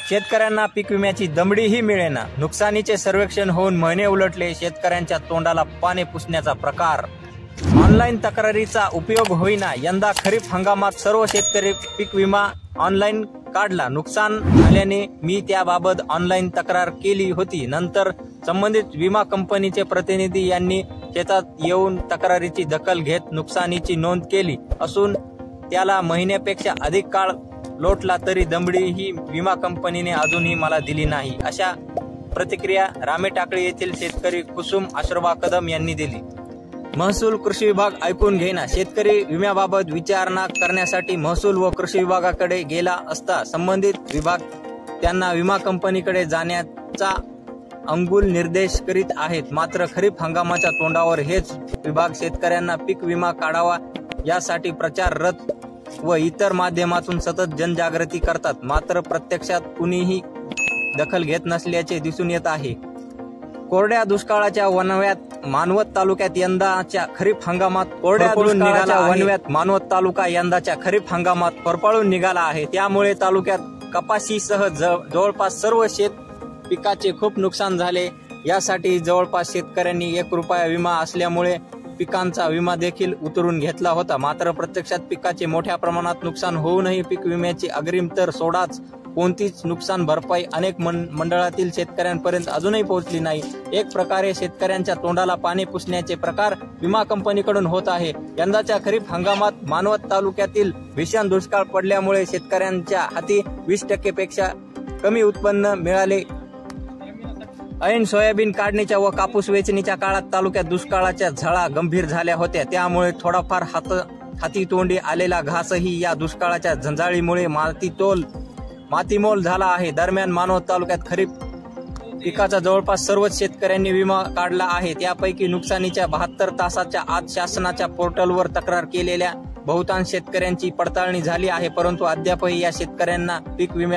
शेतकऱ्यांना पीक विम्याची दमडीही मिळेना। नुकसानीचे सर्वेक्षण होऊन महिने उलटले, शेतकऱ्यांच्या तोंडाला पाने पुसण्याचा प्रकार। ऑनलाईन तक्रारीचा उपयोग होईना। यंदा खरीप हंगामात सर्व शेतकरी पीक विमा ऑनलाईन काढला। नुकसान झाल्याने मी त्याबाबत ऑनलाईन तक्रार केली होती। नंतर संबंधित विमा कंपनीचे प्रतिनिधी यांनी शेतात येऊन तक्रारीची दखल घेत नुकसानीची नोंद केली असून त्याला महिन्यापेक्षा अधिक काळ लोटला तरी दमडी ही विमा कंपनीने अजूनही मला दिली नाही, अशा प्रतिक्रिया रामेटाकळी येथील शेतकरी कुसुम आश्रबा कदम यांनी दिली। महसूल कृषी विभाग ऐकून घेईना। शेतकरी विम्याबाबत विचारणा करण्यासाठी महसूल व कृषी विभागाकडे गेला असता संबंधित विभाग त्यांना विमा कंपनीकडे जाण्याचा अंगुल निर्देश करीत आहेत। मात्र खरीप हंगामाच्या तोंडावर हेच विभाग शेतकऱ्यांना पीक विमा काढावा यासाठी प्रचार रथ व इतर माध्यमातून सतत जनजागृती करतात, मात्र प्रत्यक्षात कुणीही दखल घेत नसल्याचे दिसून येत आहे। कोरड्या दुष्काळाच्या वणव्यात मानवत तालुक्यात यंदाच्या खरीप हंगामात मानवत तालुका यंदाच्या खरीप हंगामात परपाळून निघाला आहे। त्यामुळे तालुक्यात कपाशीसह जवळपास सर्व शेत पिकाचे खूप नुकसान झाले। यासाठी जवळपास शेतकऱ्यांनी 1 रुपया विमा असल्यामुळे पिकांचा विमा देखील उतरून घेतला होता। मात्र प्रत्यक्षात पिकाचे मोठ्या प्रमाणात नुकसान होऊनही पीक विम्याची अग्रिम तर सोडाच, कोणतीच नुकसान भरपाई अनेक मंडळातील शेतकऱ्यांपर्यंत अजूनही पोहोचली नाही। एक प्रकारे शेतकऱ्यांच्या तोंडाला पाणी पुसण्याचे प्रकार विमा कंपनीकडून होत आहे। यंदाच्या खरीप हंगामात मानवत तालुक्यातील भीषण दुष्काळ पडल्यामुळे शेतकऱ्यांच्या हाती 20% पेक्षा कमी उत्पन्न मिळाले। ऐन सोयाबीन काढणीच्या व कापूस वेचणीच्या काळात तालुक्यात दुष्काळाच्या झळा गंभीर झाल्या होत्या। त्यामुळे थोडाफार हाती तोंडी आलेला घासही या दुष्काळाच्या झंझाळीमुळे मातीमोल झाला आहे। दरम्यान मानवत तालुक्यात खरीप पिकाचा जवळपास सर्वच शेतकऱ्यांनी विमा काढला आहे। त्यापैकी नुकसानीच्या 72 तासाच्या आत शासनाच्या पोर्टलवर तक्रार केलेल्या बहुतांश शेतकऱ्यांची पडताळणी झाली आहे, परंतु अद्यापही या शेतकऱ्यांना पीक विमा